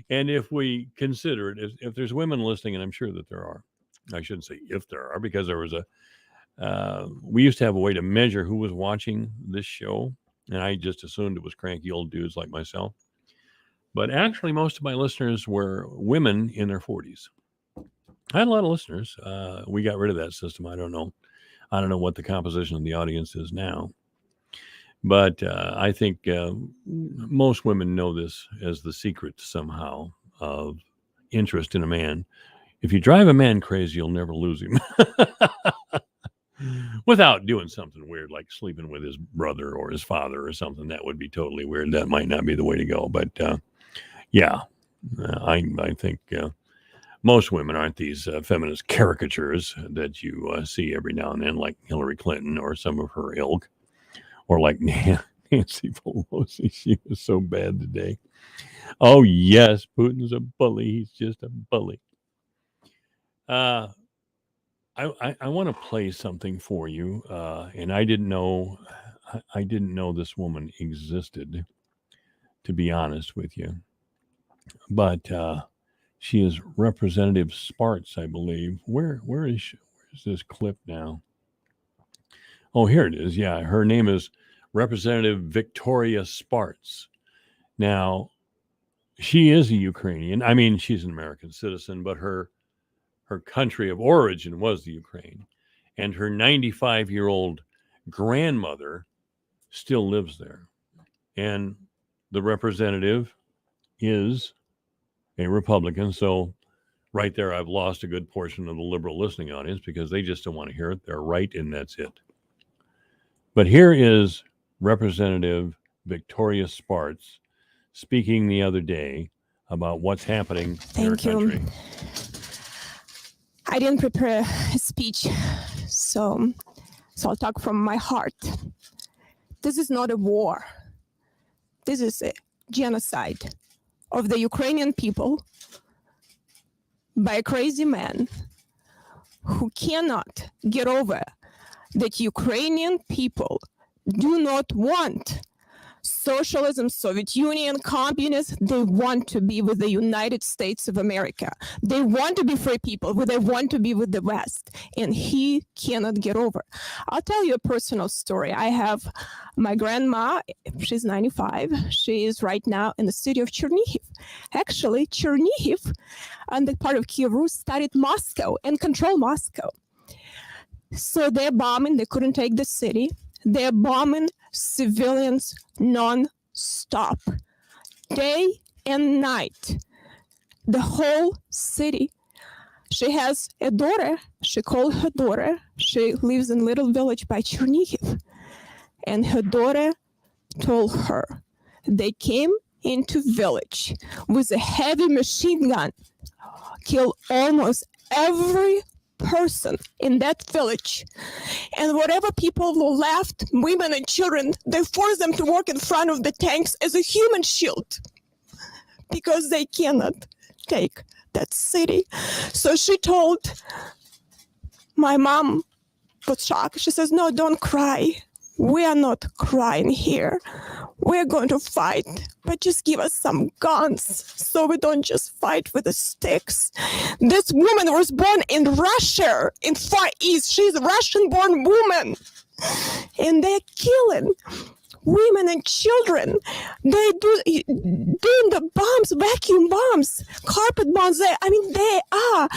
And if we consider it, if there's women listening, and I'm sure that there are, I shouldn't say if there are, because there was we used to have a way to measure who was watching this show, and I just assumed it was cranky old dudes like myself. But actually, most of my listeners were women in their 40s. I had a lot of listeners. We got rid of that system. I don't know. I don't know what the composition of the audience is now. But I think most women know this as the secret somehow of interest in a man. If you drive a man crazy, you'll never lose him. Without doing something weird like sleeping with his brother or his father or something. That would be totally weird. That might not be the way to go. But yeah, I think most women aren't these feminist caricatures that you see every now and then, like Hillary Clinton or some of her ilk. Or like Nancy Pelosi, she was so bad today. Oh, yes, Putin's a bully. He's just a bully. I want to play something for you, and I didn't know this woman existed, to be honest with you. But she is Representative Spartz, I believe. Where is this clip now? Oh, here it is. Yeah, her name is Representative Victoria Spartz. Now, she is a Ukrainian. I mean, she's an American citizen, but her country of origin was the Ukraine. And her 95-year-old grandmother still lives there. And the representative is a Republican. So right there, I've lost a good portion of the liberal listening audience because they just don't want to hear it. They're right, and that's it. But here is Representative Victoria Spartz speaking the other day about what's happening in her country. Thank you. I didn't prepare a speech, so I'll talk from my heart. This is not a war. This is a genocide of the Ukrainian people by a crazy man who cannot get over that Ukrainian people do not want socialism, Soviet Union, communists. They want to be with the United States of America. They want to be free people, but they want to be with the West, and he cannot get over. I'll tell you a personal story. I have my grandma, she's 95. She is right now in the city of Chernihiv. Actually, Chernihiv and the part of Kiev Rus studied Moscow and control Moscow. So they're bombing, they couldn't take the city. They're bombing civilians non-stop, day and night, the whole city. She has a daughter, she called her daughter, she lives in a little village by Chernihiv. And her daughter told her, they came into village with a heavy machine gun, killed almost every person in that village, and whatever people were left, women and children, they forced them to work in front of the tanks as a human shield because they cannot take that city. So she told my mom, was shocked. She says, no, don't cry. We are not crying here. We're going to fight, but just give us some guns so we don't just fight with the sticks. This woman was born in Russia, in Far East. She's a Russian-born woman. And they're killing women and children. They doing the bombs, vacuum bombs, carpet bombs. They are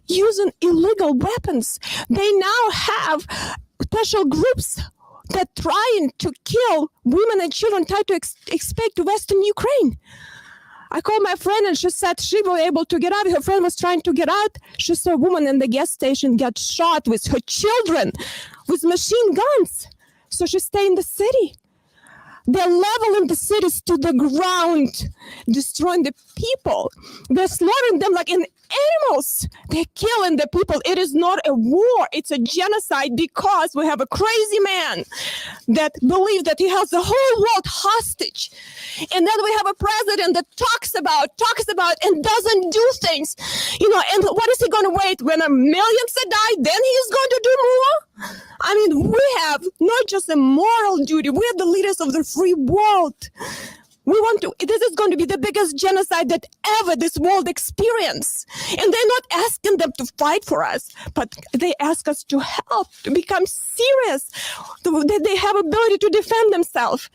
using illegal weapons. They now have special groups that trying to kill women and children, try to expect Western Ukraine. I called my friend and she said she was able to get out. Her friend was trying to get out. She saw a woman in the gas station get shot with her children with machine guns. So she stayed in the city. They're leveling the cities to the ground, destroying the people. They're slaughtering them like animals. They're killing the people. It is not a war. It's a genocide because we have a crazy man that believes that he has the whole world hostage. And then we have a president that talks about and doesn't do things. And what is he going to wait when millions die? Then he is going to do more? We have not just a moral duty. We are the leaders of the free world. This is going to be the biggest genocide that ever this world experienced. And they're not asking them to fight for us, but they ask us to help, to become serious, that they have ability to defend themselves.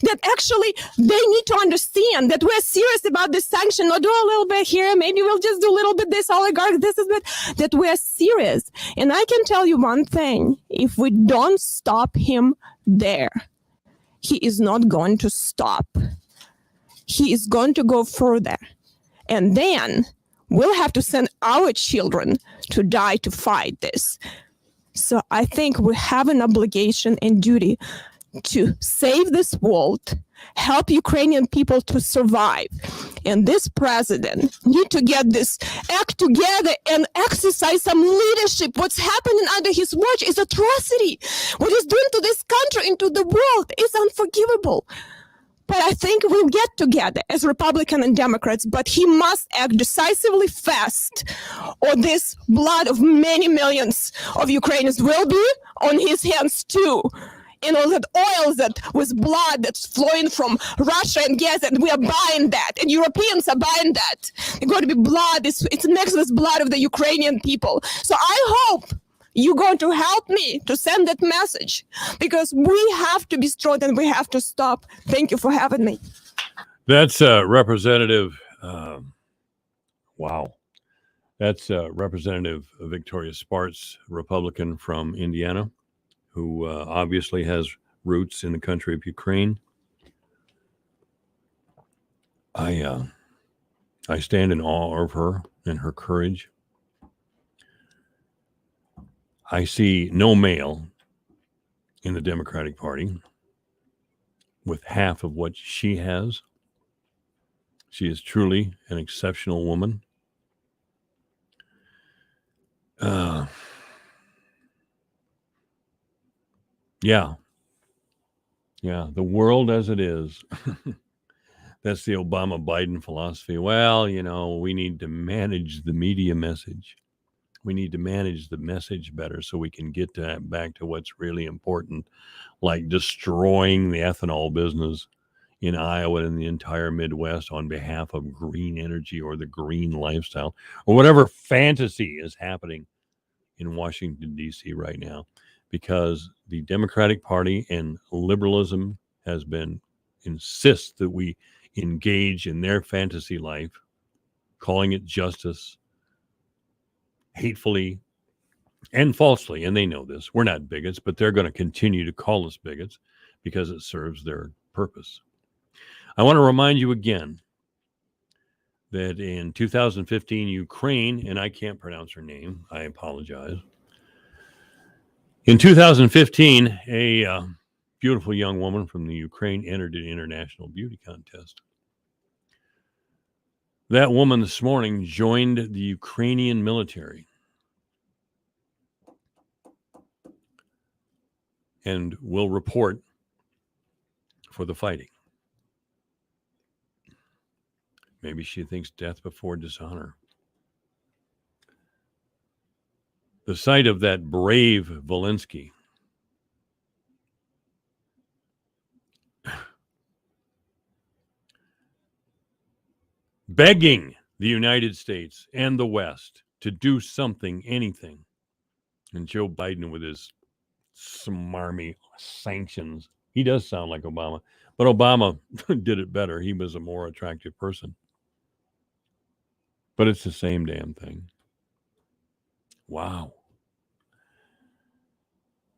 That actually they need to understand that we're serious about this sanction, not do a little bit here, maybe we'll just do a little bit this oligarch, this is it, that we're serious. And I can tell you one thing, if we don't stop him there, he is not going to stop. He is going to go further. And then we'll have to send our children to die to fight this. So I think we have an obligation and duty to save this world, help Ukrainian people to survive. And this president need to get this act together and exercise some leadership. What's happening under his watch is atrocity. What he's doing to this country and to the world is unforgivable. But I think we'll get together as Republicans and Democrats, but he must act decisively fast, or this blood of many millions of Ukrainians will be on his hands too. And all that oil that with blood that's flowing from Russia and gas, and we are buying that, and Europeans are buying that. It's going to be blood, it's mixed with blood of the Ukrainian people. So I hope you're going to help me to send that message, because we have to be strong and we have to stop. Thank you for having me. That's Representative, wow. That's Representative Victoria Spartz, Republican from Indiana, who obviously has roots in the country of Ukraine. I stand in awe of her and her courage. I see no male in the Democratic Party with half of what she has. She is truly an exceptional woman. Yeah, the world as it is. That's the Obama-Biden philosophy. Well, we need to manage the media message. We need to manage the message better so we can get back to what's really important, like destroying the ethanol business in Iowa and the entire Midwest on behalf of green energy or the green lifestyle or whatever fantasy is happening in Washington, D.C. right now, because the Democratic Party and liberalism has been insist that we engage in their fantasy life, calling it justice, hatefully and falsely, and they know this. We're not bigots, but they're going to continue to call us bigots because it serves their purpose. I want to remind you again that in 2015, Ukraine, and I can't pronounce her name, I apologize. In 2015, a beautiful young woman from the Ukraine entered an international beauty contest. That woman this morning joined the Ukrainian military and will report for the fighting. Maybe she thinks death before dishonor. The sight of that brave Volensky begging the United States and the West to do something, anything. And Joe Biden with his smarmy sanctions. He does sound like Obama, but Obama did it better. He was a more attractive person. But it's the same damn thing. Wow.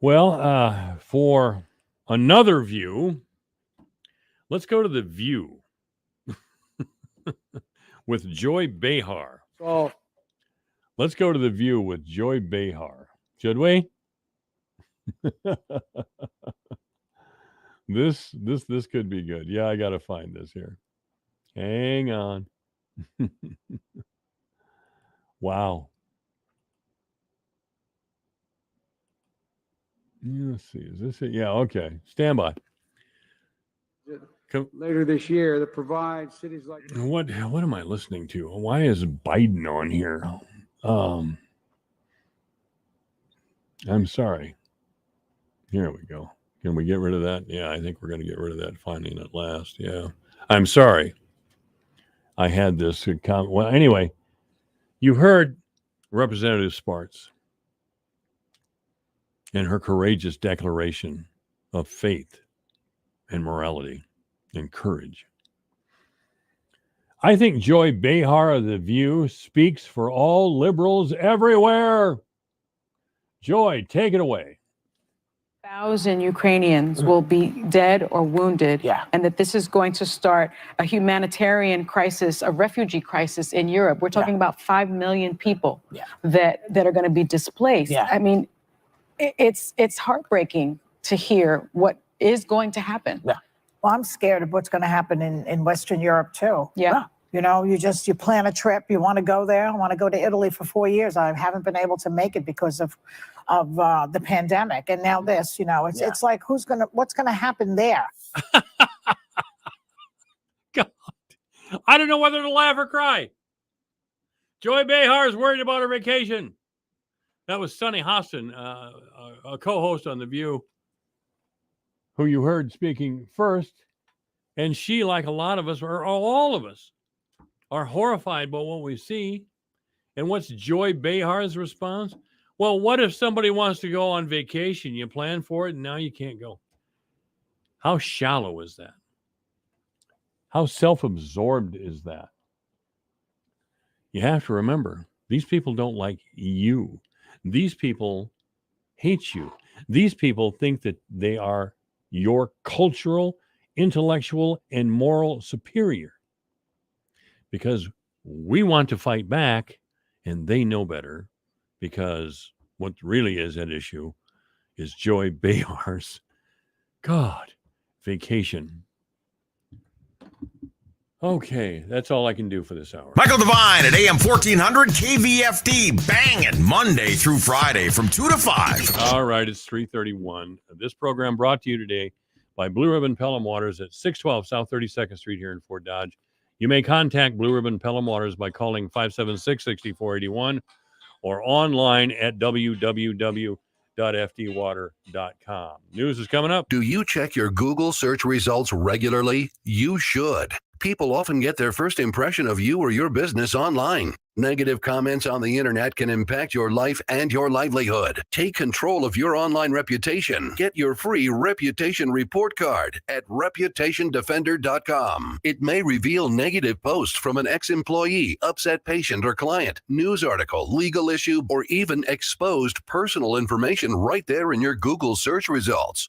Well, for another view, let's go to The View with Joy Behar. Oh, Let's go to The View with Joy Behar. Should we? This could be good. Yeah, I got to find this here. Hang on. Wow. Let's see. Is this it? Yeah, okay. Stand by. later this year that provides cities like What am I listening to? Why is Biden on here? I'm sorry. Here we go. Can we get rid of that? Yeah, I think we're going to get rid of that finding at last. Yeah. I'm sorry. I had this. Well, anyway, you heard Representative Spartz and her courageous declaration of faith and morality and courage. I think Joy Behar of The View speaks for all liberals everywhere. Joy, take it away. 1,000 Ukrainians will be dead or wounded, and that this is going to start a humanitarian crisis, a refugee crisis in Europe. We're talking about 5 million people that are going to be displaced. I mean, it's heartbreaking to hear what is going to happen. Well, I'm scared of what's going to happen in Western Europe too. Yeah. You know, you plan a trip, you want to go there. I want to go to Italy for 4 years. I haven't been able to make it because of the pandemic. And now this, it's like, what's going to happen there? God, I don't know whether to laugh or cry. Joy Behar is worried about her vacation. That was Sunny Hostin, a co-host on The View, who you heard speaking first. And she, like a lot of us, or all of us, are horrified by what we see. And what's Joy Behar's response? Well, what if somebody wants to go on vacation? You plan for it, and now you can't go. How shallow is that? How self-absorbed is that? You have to remember, these people don't like you. These people hate you. These people think that they are your cultural, intellectual, and moral superior. Because we want to fight back, and they know better, because what really is at issue is Joy Behar's, vacation. Okay, that's all I can do for this hour. Michael Devine at AM 1400 KVFD, banging Monday through Friday from 2 to 5. All right, it's 3:31. This program brought to you today by Blue Ribbon Pelham Waters at 612 South 32nd Street here in Fort Dodge. You may contact Blue Ribbon Pelham Waters by calling 576-6481 or online at www.fdwater.com. News is coming up. Do you check your Google search results regularly? You should. People often get their first impression of you or your business online. Negative comments on the internet can impact your life and your livelihood. Take control of your online reputation. Get your free reputation report card at reputationdefender.com. It may reveal negative posts from an ex-employee, upset patient or client, news article, legal issue, or even exposed personal information right there in your Google search results.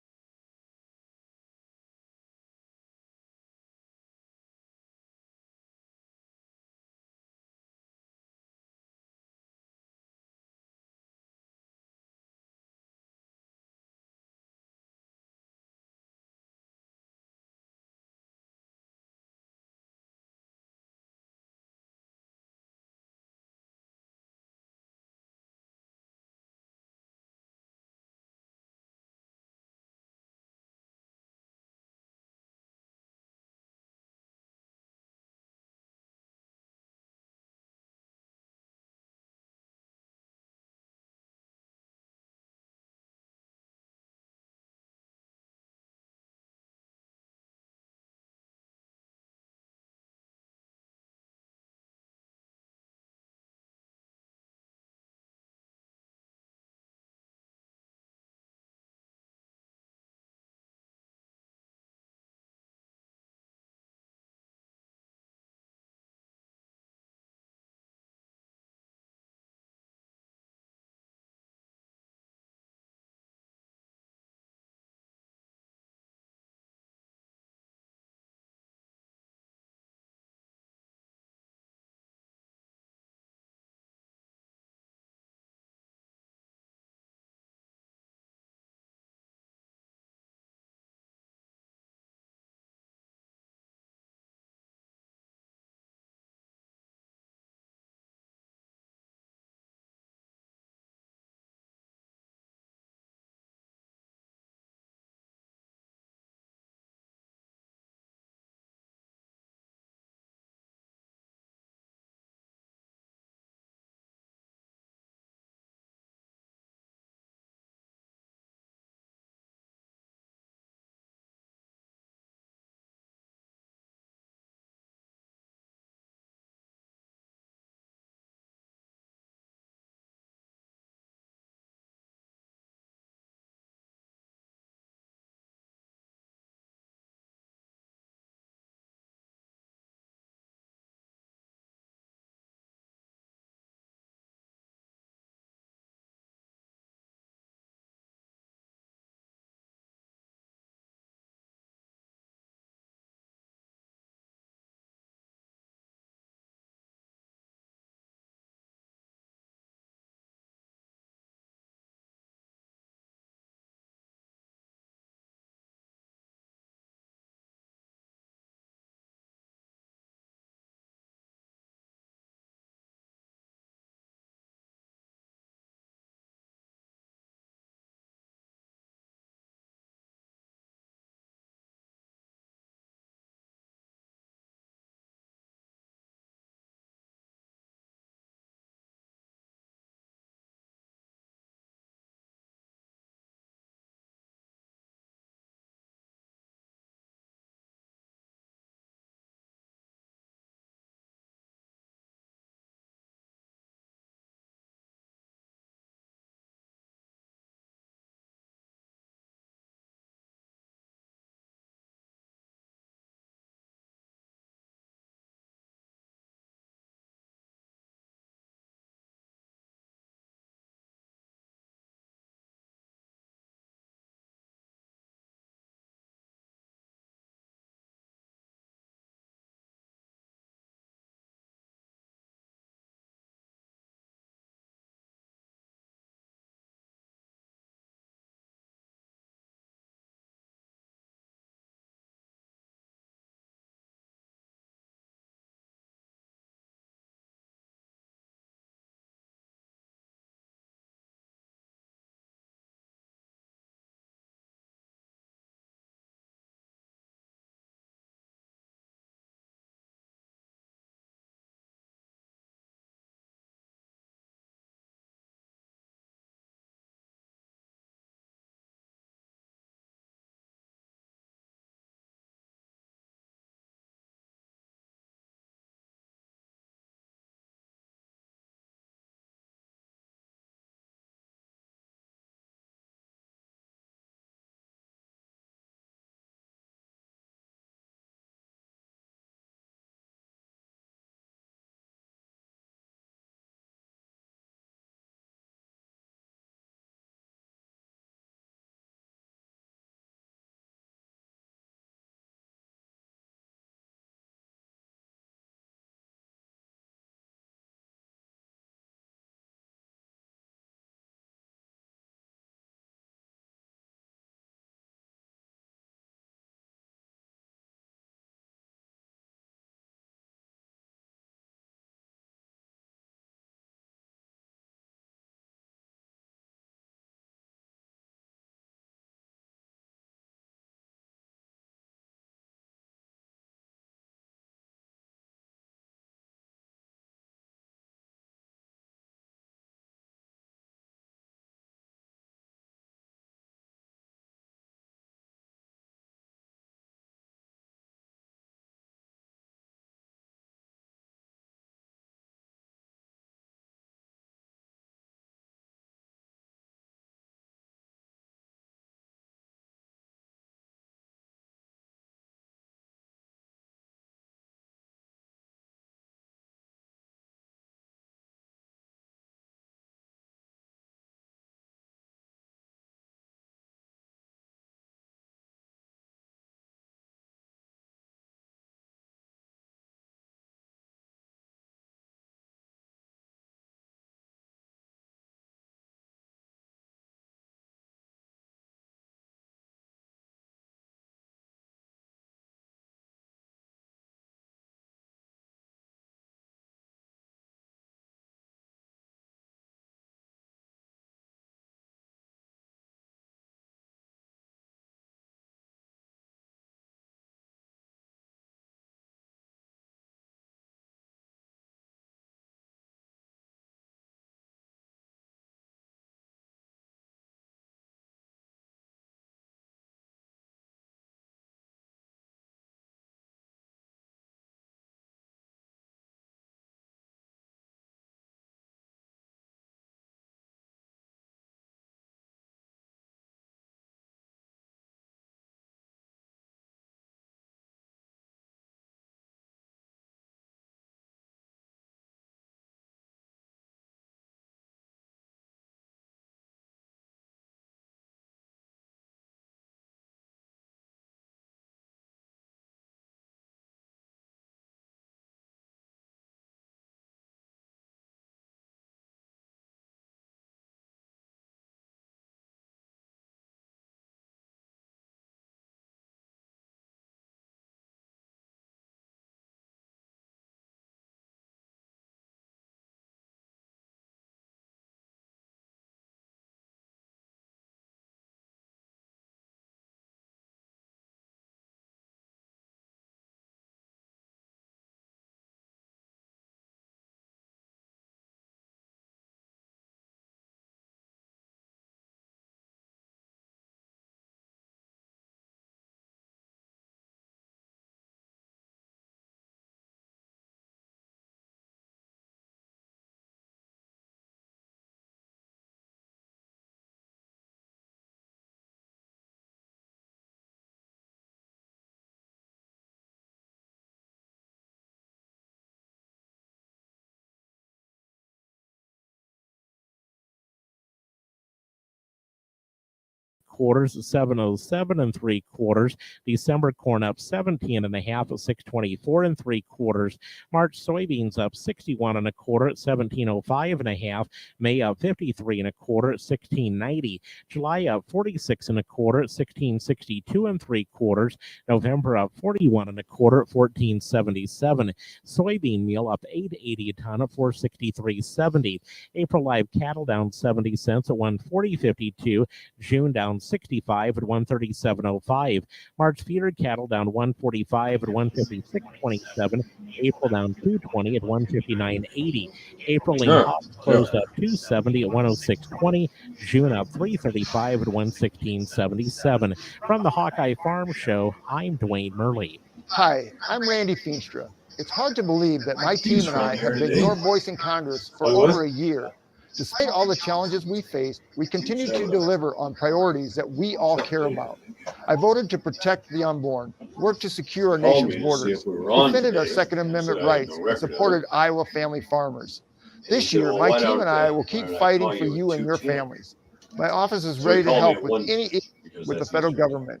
quarters at 707 3/4. December corn up 17 1/2 at 624 3/4. March soybeans up 61 1/4 at 1705 1/2. May up 53 1/4 at 1690. July up 46 1/4 at 1662 3/4. November up 41 1/4 at 1477. Soybean meal up 8.80 a ton at 463.70. April live cattle down 70 cents at 140.52. June down 65 at 137.05. March feeder cattle down 145 at 156.27. April down 220 at 159.80. April lean hogs closed up 270 at 106.20. June up 335 at 116.77. From the Hawkeye Farm Show, I'm Dwayne Murley. Hi, I'm Randy Feenstra. It's hard to believe that my team and I have been your voice in Congress for over a year. Despite all the challenges we face, we continue to deliver on priorities that we all care about. I voted to protect the unborn, worked to secure our nation's borders, defended our Second Amendment rights, and supported Iowa family farmers. This year, my team and I will keep fighting for you and your families. My office is ready to help with any issue with the federal government.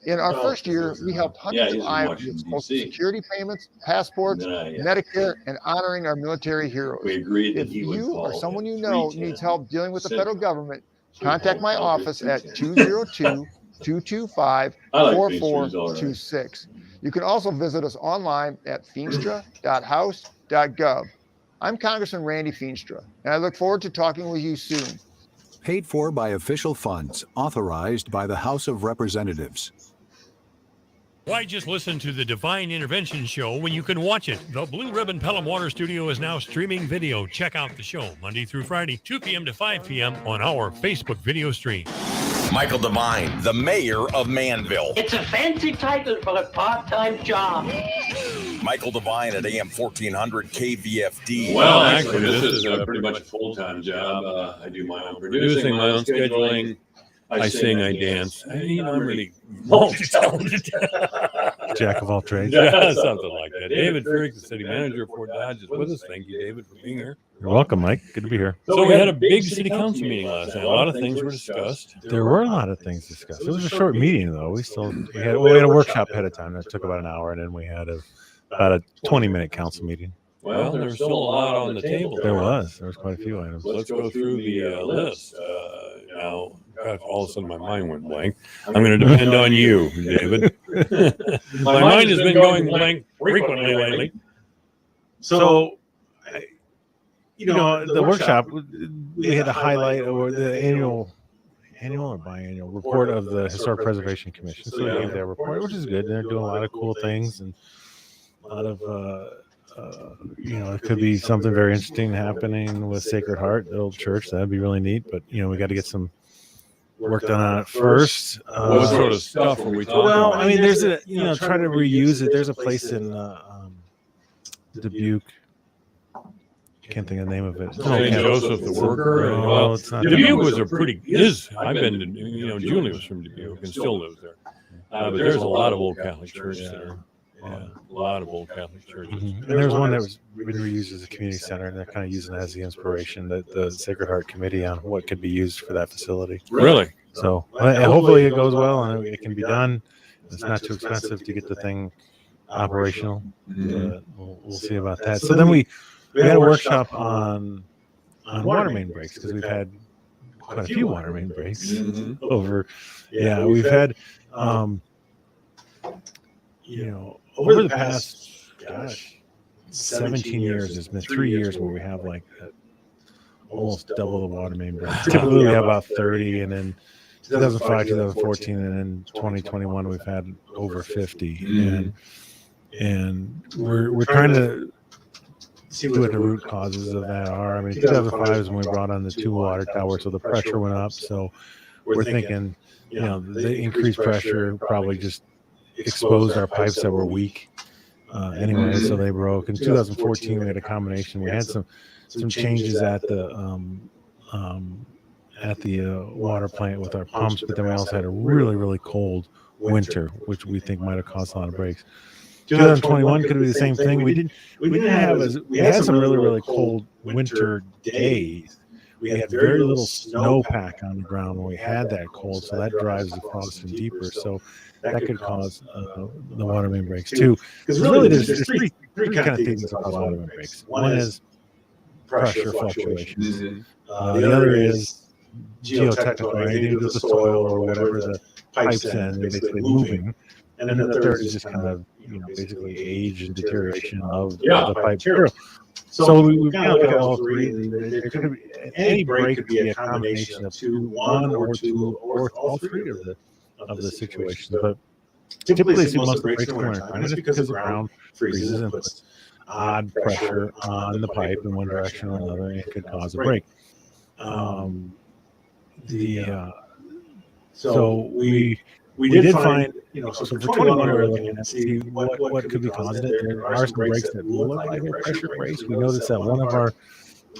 In our first year, we helped hundreds of Iowans with Social Security payments, passports, Medicare, and honoring our military heroes. If you or someone you know needs help dealing with the federal government, contact my office at 202-225-4426. You can also visit us online at feenstra.house.gov. I'm Congressman Randy Feenstra, and I look forward to talking with you soon. Paid for by official funds, authorized by the House of Representatives. Why just listen to the Divine Intervention Show when you can watch it? The Blue Ribbon Pelham Water Studio is now streaming video. Check out the show Monday through Friday, 2 p.m. to 5 p.m. on our Facebook video stream. Michael Devine, the mayor of Manville. It's a fancy title for a part-time job. Michael Devine at AM 1400 KVFD. Well, actually, this is pretty much a full-time job. I do my own producing, my own scheduling. I sing, I dance. I'm really multi-talented. Jack of all trades. Yeah, something like that. David Ferrick, the city manager of Fort Dodge, is with us. Thank you, David, for being here. You're welcome, Mike. Good to be here. So we had a big city council meeting last night. A lot of things were discussed. There were a lot of things discussed. It was a short meeting, though. We had a workshop ahead of time that took about an hour, and then we had about a 20-minute council meeting. Well, there's still a lot on the table. There was quite a few items. Let's go through the list. Now, God, all of a sudden my mind went blank. I'm going to depend on you, David. My mind has been going blank frequently lately. So, the workshop, we had to highlight or the annual or biannual report of the Historic Preservation Commission. So we gave their report, which is good. They're doing a lot of cool things and a lot of it could be something very interesting happening with Sacred Heart, the old church. That'd be really neat. But we got to get some work done on it first. What sort of stuff are we talking about? Well, I mean, there's try to reuse it. There's a place in Dubuque. Can't think of the name of it. St. Joseph the Worker. No, it's not. Dubuque was a pretty. I've been to. Julie was from Dubuque and still lives there. But there's a lot of old Catholic churches there. Yeah, a lot of old Catholic churches. Mm-hmm. And there's one that was been reused as a community center, and they're kind of using that as the inspiration, the Sacred Heart Committee, on what could be used for that facility. Really? So hopefully it goes well and it can be done. It's not too expensive to get the thing operational. We'll see about that. So then we had a workshop on water main breaks, because we've had quite a few water main breaks over. Yeah, we've had over the past 17 years, there's been 3 years where we have like almost double the water main breaks. Typically we have about 30, and then 2005, 2014, and then 2021 we've had over 50. And we're trying to see what the root causes of that are. I mean, 2005 is when we brought on the 2 water towers, so the pressure went up. So we're thinking, the increased pressure probably just exposed our pipes that were weak anyway, so they broke. In 2014 we had a combination. We had some changes at the water plant with our pumps, but then we also had a really cold winter, which we think might have caused a lot of breaks. 2021 could be the same thing. We had some really cold winter days we had very little snowpack on the ground when we had that cold, so that drives the frost in deeper. So that could cause the water main breaks too. Because really, there's three kind of things that cause water main breaks. One is pressure fluctuations. The other is geotechnical, right? Either the soil or whatever the pipes in, they're basically moving. And then the third is just kind of, basically age and deterioration of the pipe material. So we've kind of looked at all three. There could be, any break could be a combination of one or two or all three of the situations. But typically, see most of the breaks in winter time is because the ground freezes and puts odd pressure on the pipe in one direction or another, and it could cause a break. So we did find, so for 21 we were looking at see what could be causing it. There are some breaks that look like they're pressure breaks. We noticed that one of our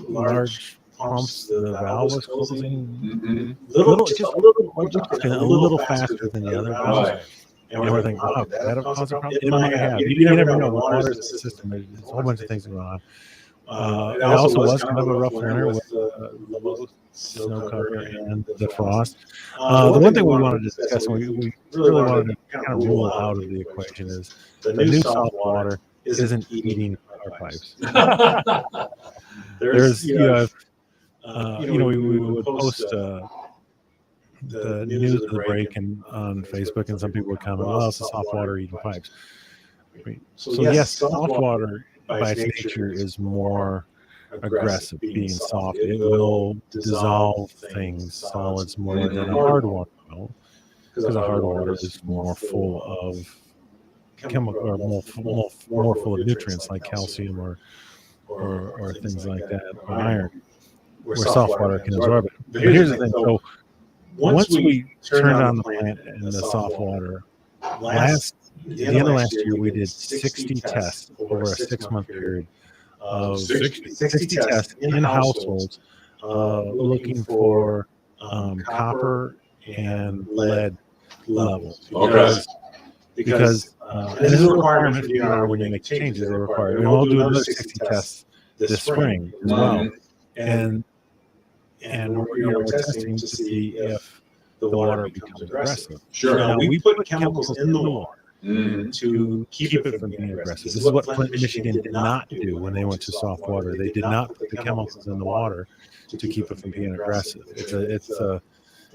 large pumps, the valve was closing a little faster than the other valves. And we're thinking, oh, that'll cause a problem. It might have. You never know. Water's a system. There's a whole bunch of things going on. It also was kind of a rough winter with the low snow cover and the frost. The one thing we wanted to discuss, and we really wanted to kind of rule out of the equation, is the new soft water isn't eating our pipes. There's, we would post the news of the break on Facebook, and some people would comment, "Well, it's the soft water eating pipes." So yes, soft water by its nature is more aggressive. Being soft, it will dissolve things, solids, more than a hard water will, because a hard water is more full of chemical or more full of nutrients like calcium or things like that, or iron, where soft water can absorb it. But here's the thing: so once we turned on the plant and the soft water, the end of last year, we did 60 tests over a 6-month period of 60 tests in households looking for copper and lead levels. Because this is a requirement for DNR when you make changes. They require, and we'll do another 60 tests this spring as well. And we're testing to see if the water becomes aggressive. Sure. Now, we put chemicals in the water to keep it from being aggressive. This is what Flint, Michigan did not do when they went to soft water. They did not put the chemicals in the water to keep it from being aggressive. What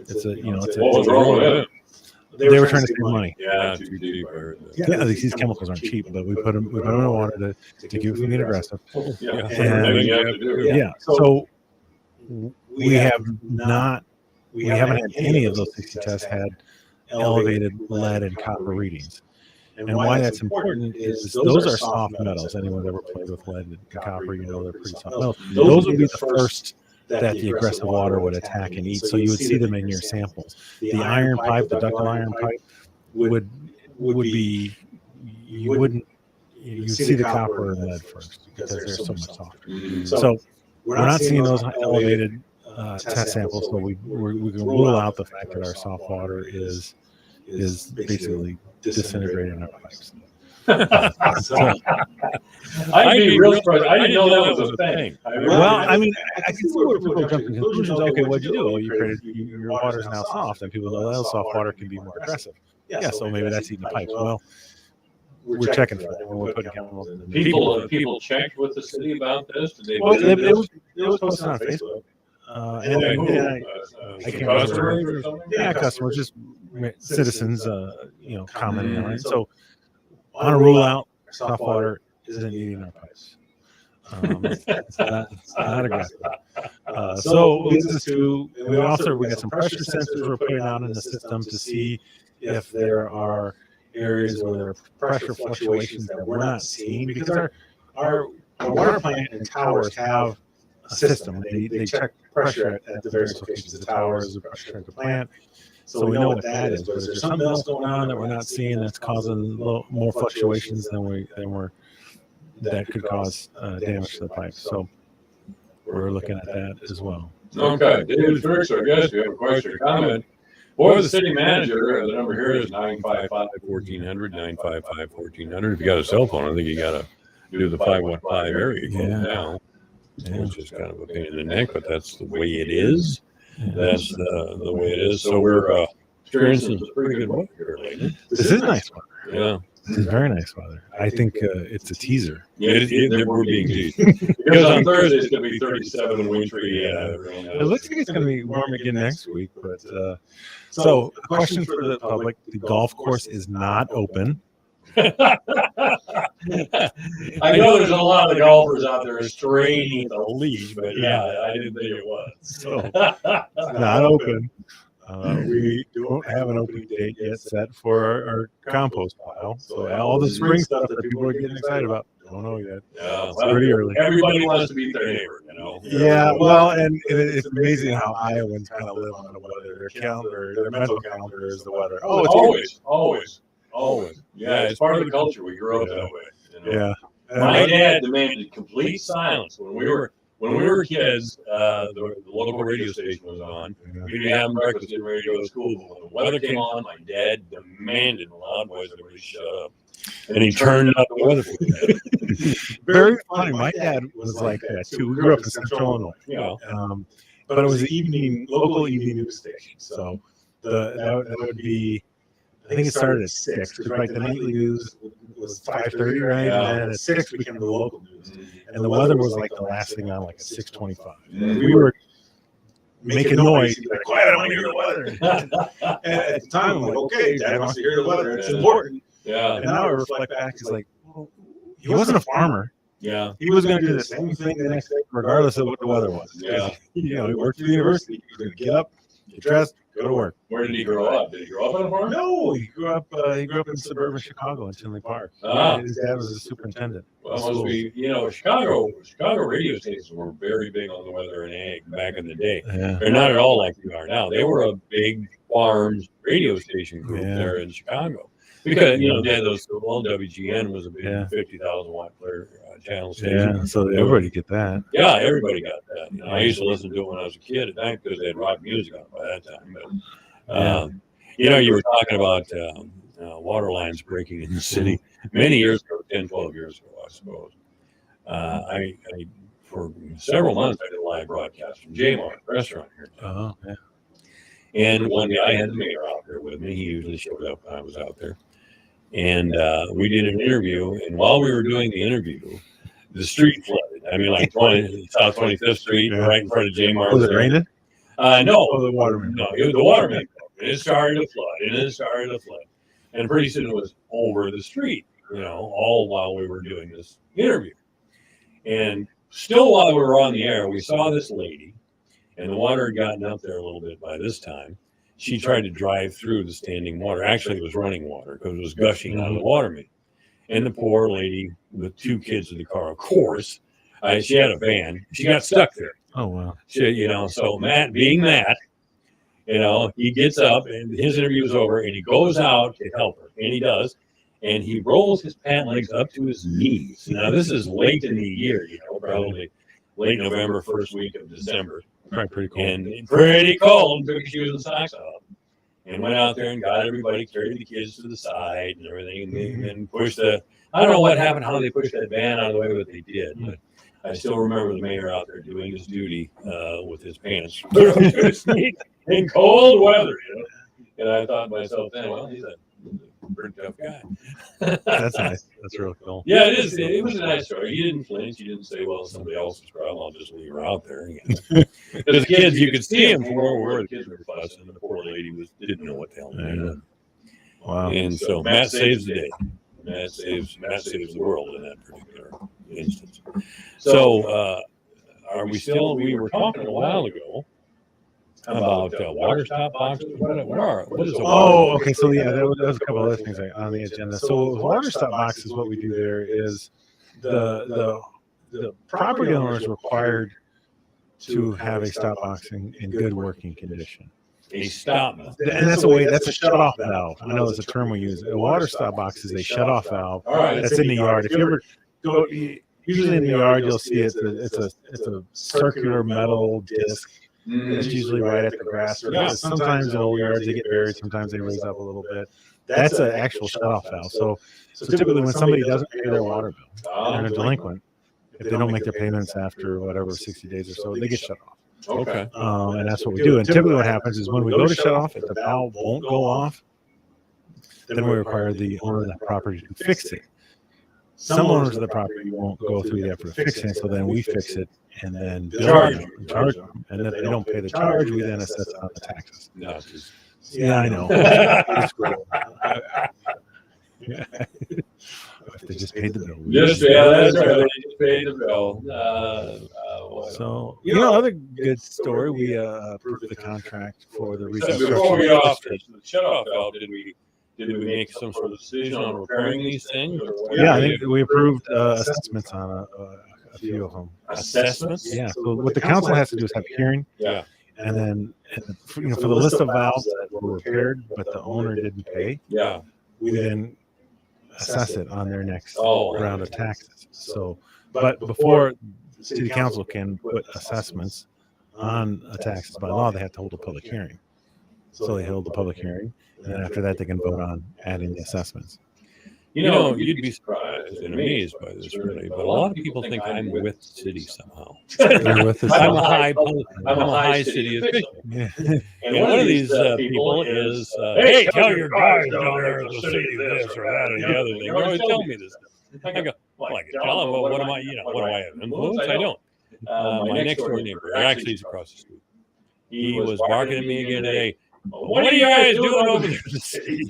was wrong with it? They were trying to save money. Yeah, too deep. Yeah, these chemicals aren't cheap, but we put them in the water to keep it from being aggressive. So we haven't had any of those 60 tests had elevated lead and copper readings. And why that's important is those are soft metals. Anyone's ever played with lead and copper, they're pretty soft metals. Those would be the first that the aggressive water would attack and eat. So you would see them in your samples. The iron pipe, the ductile iron pipe, would be, you'd see the copper and lead first because they're so much softer. So we're not seeing those elevated test samples, so we can rule out the fact that our soft water is basically disintegrating our pipes. I'd be real surprised. I didn't know that was a thing. I can see where people jump to conclusions. Okay, what'd you do? Well, your water's now soft, and people go, well, soft water can be more aggressive. Yeah, so maybe that's eating the pipes. Well, we're checking for that. We're putting chemicals in the People checked with the city about this. Did they? It was posted on Facebook. I can't customers, customers, just citizens, commenting on it. So, I want to rule out soft water isn't eating our pipes. It's not aggressive. So it leads us to we got some pressure sensors we're putting out in the system to see if there are areas where there are pressure fluctuations that we're not seeing, because our water plant and towers have a system. They check pressure at the various locations. The towers, the pressure at the plant. So we know what that is. But is there something else going on that we're not seeing that's causing a little more fluctuations that could cause damage to the pipes? So we're looking at that as well. Okay, David Fricks, I guess you have a question or comment. Or the city manager, the number here is 955-1400, 955-1400. If you got a cell phone, I think you got to do the 515 area code now. which is kind of a pain in the neck, but that's the way it is. That's the way it is. So we're experiencing some pretty good weather here lately. This is nice weather. Yeah. This is very nice weather. I think it's a teaser. Yeah, we're being teased. Because on Thursday it's going to be 37 and wintry. It looks like it's going to be warm again next week. But so, a question for the public: the golf course is not open. I know there's a lot of golfers out there straining the leash, but yeah, I didn't think it was. So, it's not open. We don't have an opening date yet set for our compost pile. So all the spring stuff that people are getting excited about, don't know yet. Yeah, It's pretty early. Everybody wants to beat their neighbor, you know. Yeah, well, and it's amazing how Iowans kind of live on the weather. Their calendar, their mental calendar is the weather. Oh, it's always. Yeah, it's part of the culture. We grew up that way. You know? Yeah. My dad demanded complete silence when we were kids. The local radio station was on. We'd be having breakfast, getting ready to go to school. But when the weather came on, my dad demanded in a loud voice that everybody shut up. And he turned up the weather for me. Very funny. My dad was like that too. We grew up in Central Illinois. Yeah. But it was an local evening news station. So that would be, I think it started at 6, because like the nightly news was 5:30, right? Yeah. And then at 6 became the local news. And the weather was like the last thing on, like at 6:25. And we were making noise, like, quiet, I want to hear the weather. And at the time, I'm like, okay, Dad wants to hear the weather. It's important. Yeah. And now I reflect back, it's like, well, he wasn't a farmer. Yeah. He was going to do the same thing the next day, regardless of what the weather was. Yeah. He worked at the university. He was going to get up, get dressed, go to work. Where did he grow up? Did he grow up on a farm? No, he grew up in suburban Chicago in Tinley Park. Ah. His dad was a superintendent. Well, must be, Chicago radio stations were very big on the weather and ag back in the day. Yeah. They're not at all like they are now. They were a big farms radio station group Yeah. there in Chicago. Because, WGN was a big 50,000 watt player channel station. Yeah, so everybody get that. Yeah, everybody got that. I used to listen to it when I was a kid at night because they had rock music on by that time. But, you were talking about water lines breaking in the city many years ago, 10, 12 years ago, I suppose. I for several months, I did a live broadcast from J-Mart restaurant here. Oh, yeah. And one day I had the mayor out there with me. He usually showed up when I was out there. And we did an interview. And while we were doing the interview, the street flooded. I mean, like South 25th Street, right in front of J-Mart. Was it raining? No. Oh, the waterman. No, it was the waterman. And it started to flood. And pretty soon it was over the street, all while we were doing this interview. And still while we were on the air, we saw this lady, and the water had gotten up there a little bit by this time. She tried to drive through the standing water. Actually, it was running water because it was gushing out of the water main. And the poor lady with 2 kids in the car, of course, she had a van. She got stuck there. Oh, wow. So Matt, being Matt, he gets up and his interview is over and he goes out to help her. And he does. And he rolls his pant legs up to his knees. Now, this is late in the year, probably late November, first week of December. Probably pretty cold. And pretty cold. Took his shoes and socks off. And went out there and got everybody, carried the kids to the side and everything. And then pushed I don't know what happened, how they pushed that van out of the way, but they did. But I still remember the mayor out there doing his duty with his pants in cold weather, And I thought to myself then, well, he's a pretty tough guy. That's nice. That's real cool. Yeah, it is. It was a nice story. He didn't flinch. He didn't say, well, it's somebody else's problem. I'll just leave her out there. The kids, you could see him from where the kids were fussing. And the poor lady didn't know what the hell they were doing. Wow. And so Matt saves the day. Matt saves the world in that particular instance. So we were talking a while ago about water stop boxes. What is a water? Okay. So there was a couple other things on the agenda. So water stop boxes, what we do there is the property owner is required to have a stop box in good working condition. A stop. And that's a shut-off valve. I know it's a term we use. A water stop box is a shut-off valve that's in the yard. If you ever go, usually in the yard, you'll see it's a circular metal disc. It's usually right at the grass surface. Sometimes in old yards they get buried. Sometimes they raise up a little bit. That's an actual shut-off valve. So typically when somebody doesn't pay their water bill and they're delinquent, if they don't make their payments after whatever 60 days or so, they get shut off. Okay. And that's what we do. And typically what happens is when we go to shut off, if the valve won't go off, then we require the owner of the property to fix it. Some owners of the property won't go through the effort of fixing it, so then we fix it and then charge them. And if they don't pay the charge, we then assess it on the taxes. No, it's just- Yeah, I know. It's cool. If they just paid the bill. Just, yeah, that's right. They just paid the bill. So, other good story, we approved the contract for the So before we get off reconstruction. the shut-off valve, did we make some sort of decision on repairing these things? Or what Yeah, I did think we we approved assessments on a few of them. do? Assessments? Yeah, so what the council has to do is have a hearing, Yeah. and then, for the list of valves that were repaired, but the owner didn't pay, Yeah. we then assess it on their next Oh. round of taxes. So, but before the city council can put assessments on a taxes by law, they have to hold a public hearing. So they hold the public hearing, and then after that, they can vote on adding the assessments. You'd be surprised and amazed by this, really. But a lot of people think I'm with the city somehow. You're with the I'm city. I'm a high city official. Yeah. And one of these people is, hey, tell your guys down there at the city this or that or the other thing. They always tell me this. I go, well, I can tell them, but what am I, what do I have influence? I don't. My next door neighbor, actually he's across the street, he was barking at me again today. What are you guys doing over there in the city?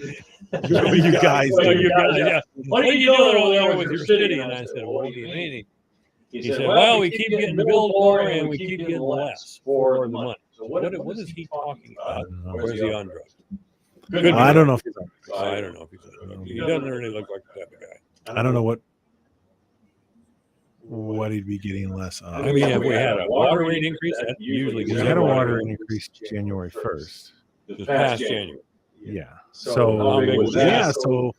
You guys, yeah. What are you doing over there with your city? And I said, what do you mean? He said, well, we keep getting billed more and we keep getting less for the money. So what is he talking about? Or is he on drugs? I don't know if he's on. I don't know if he's on drugs. He doesn't really look like the type of guy. I don't know what he'd be getting less of. I mean, if we had a water rate increase, that usually We gets had a water increase January 1st. this past January. Yeah. So how big was that? Yeah, so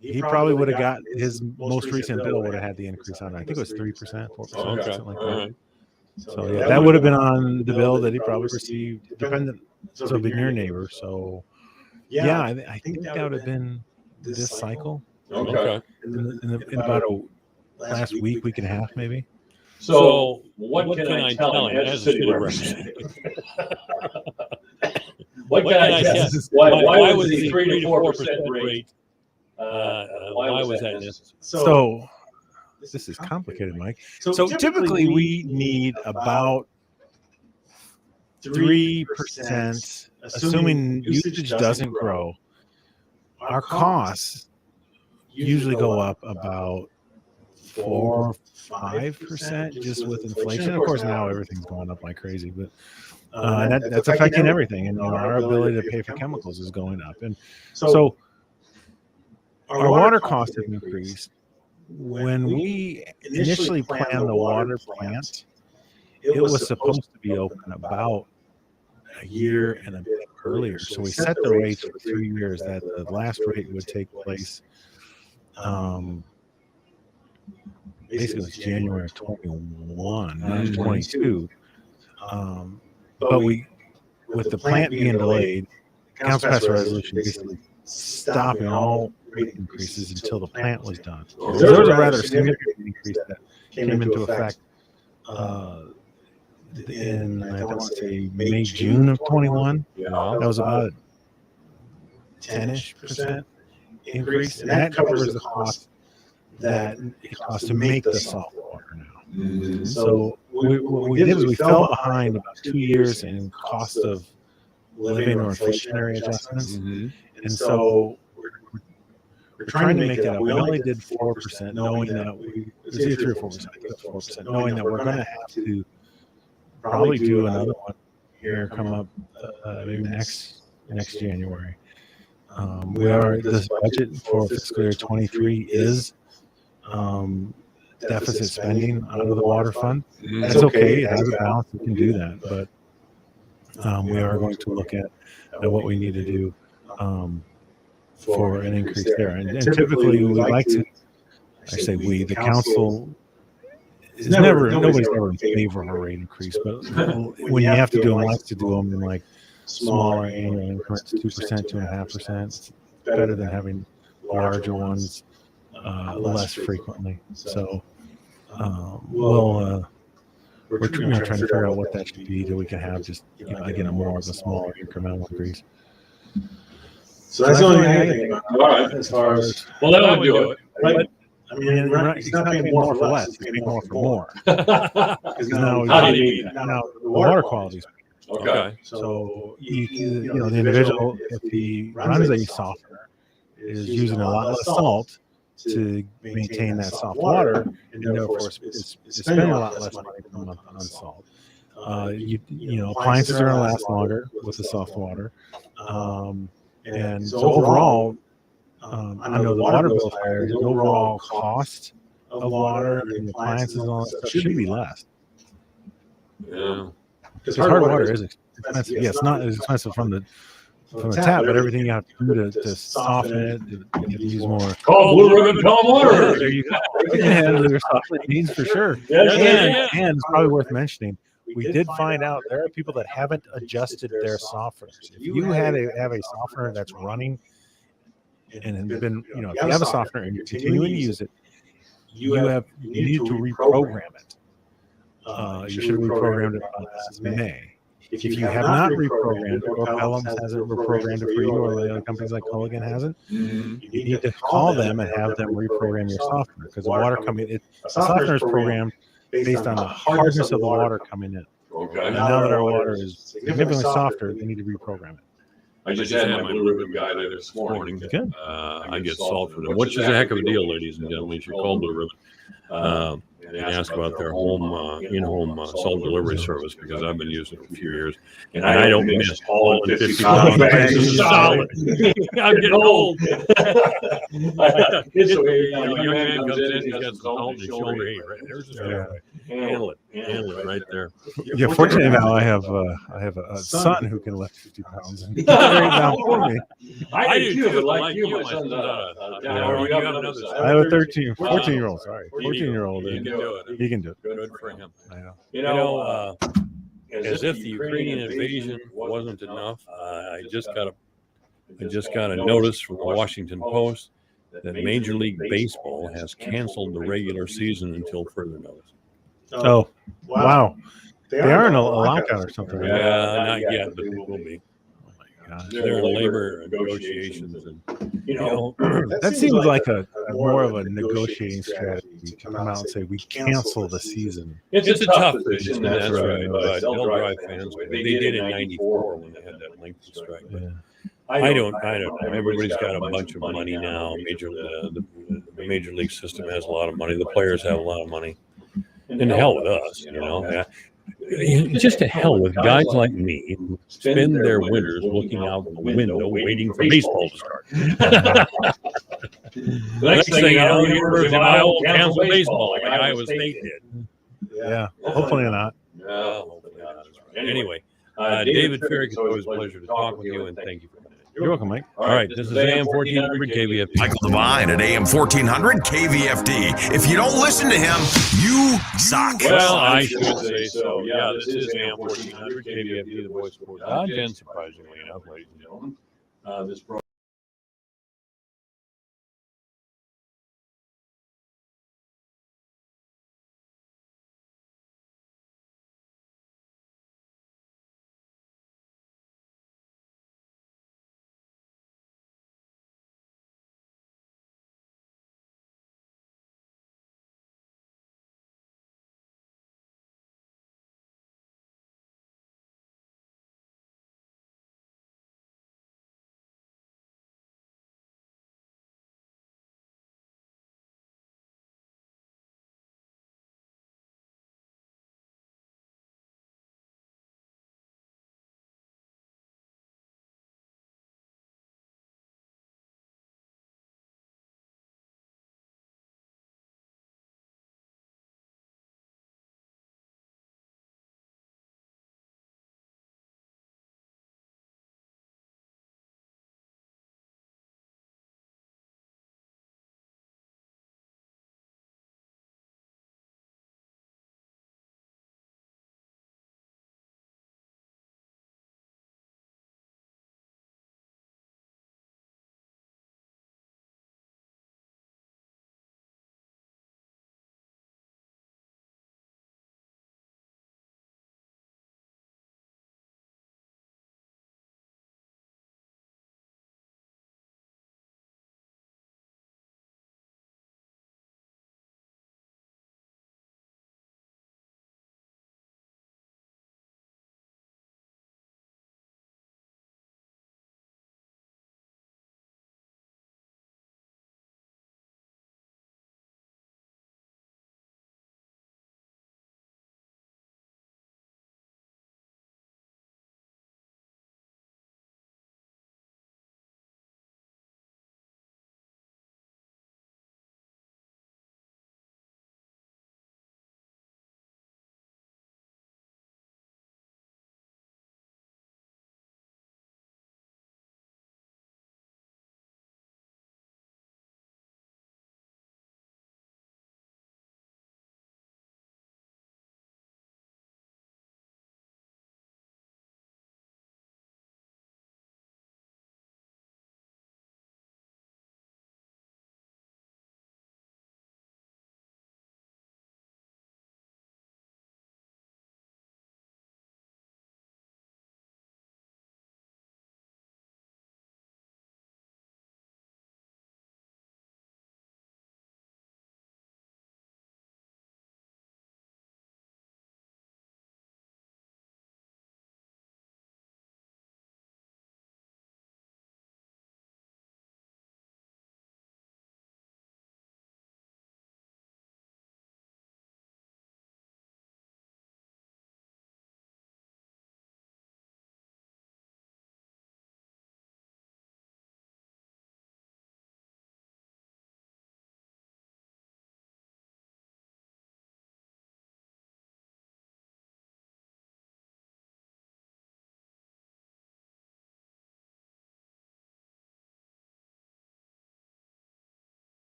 he probably would have got his most recent bill would have had the increase on it. I think it was 3%, 4%, Okay. something like All that. right. So yeah, that would have been on the bill that he probably received, dependent. So it'd be near neighbor. So yeah, I think that would have been this cycle. Okay. In about last week and a half, maybe. So what can I tell him as a city representative? What can I tell? Why was the 3 to 4% rate? Why was that necessary? So this is complicated, Mike. So typically we need about 3%, assuming usage doesn't grow. Our costs usually go up about 4 or 5% just with inflation. Of course, now everything's going up like crazy, but that's affecting everything. And our ability to pay for chemicals is going up. And so our water costs have increased. When we initially planned the water plant, it was supposed to be open about a year and a bit earlier. So we set the rates for 3 years that the last rate would take place. Basically, it was January of 21, not 22. But with the plant being delayed, council passed a resolution basically stopping all rate increases until the plant was done. So there was a rather significant increase that came into effect in, I want to say, May, June of 21. Yeah. That was about 10-ish% increase. And that covers the cost that it costs to make the salt water now. Mm-hmm. So what we did is we fell behind about 2 years in cost of living or inflationary adjustments. Mm-hmm. And so we're trying to make that up. We only did 4%, knowing that it was either 3 or 4%, I think it was 4%, knowing that we're going to have to probably do another one here come up maybe next January. This budget for fiscal year 23 is deficit spending out of the water fund. That's okay. It has a balance. We can do that, but we are going to look at what we need to do for an increase there. And typically, we like to. I say we. The council is nobody's ever in favor of a rate increase, but when you have to do them, likes to do them in like smaller annual increments, 2%, 2.5%. It's better than having larger ones less frequently. So we're trying to figure out what that should be that we can have just again more of a smaller incremental increase. So that's the only thing I can think about. All right, as far as that would do it. But I mean, he's not paying more for less; he's paying more for more. Because now the water quality is Okay. So the individual, if he runs a softener, is using a lot less salt to maintain that soft water, and therefore is spending a lot less money per month on salt. Appliances are going to last longer with the soft water, and so overall, I know the water bill is higher. The overall cost of water and appliances and all that stuff should be less. Yeah. Because hard water is expensive. Yeah, it's not as expensive from the tap, but everything you have to do to soften it, you have to use more. Call Blue Ribbon Calm Water. Yeah, there you go. You can handle your softening needs for sure. Yeah. And it's probably worth mentioning, we did find out there are people that haven't adjusted their softeners. If you have a softener that's running and has been, if you have a softener and you're continuing to use it, you need to reprogram it. You should have reprogrammed it last May. If you have not reprogrammed it, or Pelham hasn't reprogrammed it for you, or the other companies like Culligan hasn't, you need to call them and have them reprogram your softener, because the softener is programmed based on the hardness of the water coming in. Okay. And now that our water is significantly softer, they need to reprogram it. I just had my Blue Ribbon guy there this morning. Good. I get salt from them, which is a heck of a deal, ladies and gentlemen. You should call Blue Ribbon and ask about their in-home salt delivery service, because I've been using it for a few years, and I don't miss all 50 pound bags of solid. I'm getting old. It's the way a young man comes in, he's got some salt in his shoulder. Hey, right there's the handle it right there. Yeah, fortunately now I have a son who can lift 50 pounds and he can carry it down for me. I do too, but like you, my son's out of town. I have a 14-year-old. Sorry, 14-year-old. He can do it. Good for him. I know. As if the Ukrainian invasion wasn't enough, I just got a notice from the Washington Post that Major League Baseball has canceled the regular season until further notice. Oh, wow. They are in a lockout or something. Right? Yeah, not yet, but they will be. Oh my gosh. They're in labor negotiations, and that seems like a more of a negotiating strategy to come out and say we cancel the season. It's a tough position, that's right. But they'll drive fans. They did in '94 when they had that lengthy strike. Yeah. I don't know. Everybody's got a bunch of money now. The major league system has a lot of money. The players have a lot of money. And to hell with us, Just to hell with guys like me who spend their winters looking out the window waiting for baseball to start. The next thing you know, the University of Iowa will cancel baseball like Iowa State did. Yeah, hopefully not. No, hopefully not. Anyway, David Ferrick, it's always a pleasure to talk with you, and thank you for that. You're welcome, Mike. All right, this is AM 1400 KVFD. Michael Devine at AM 1400 KVFD. If you don't listen to him, you suck. Well, I should say so. Yeah, this is AM 1400 KVFD, the voice of Fort Dodge, and surprisingly enough, ladies and gentlemen, this program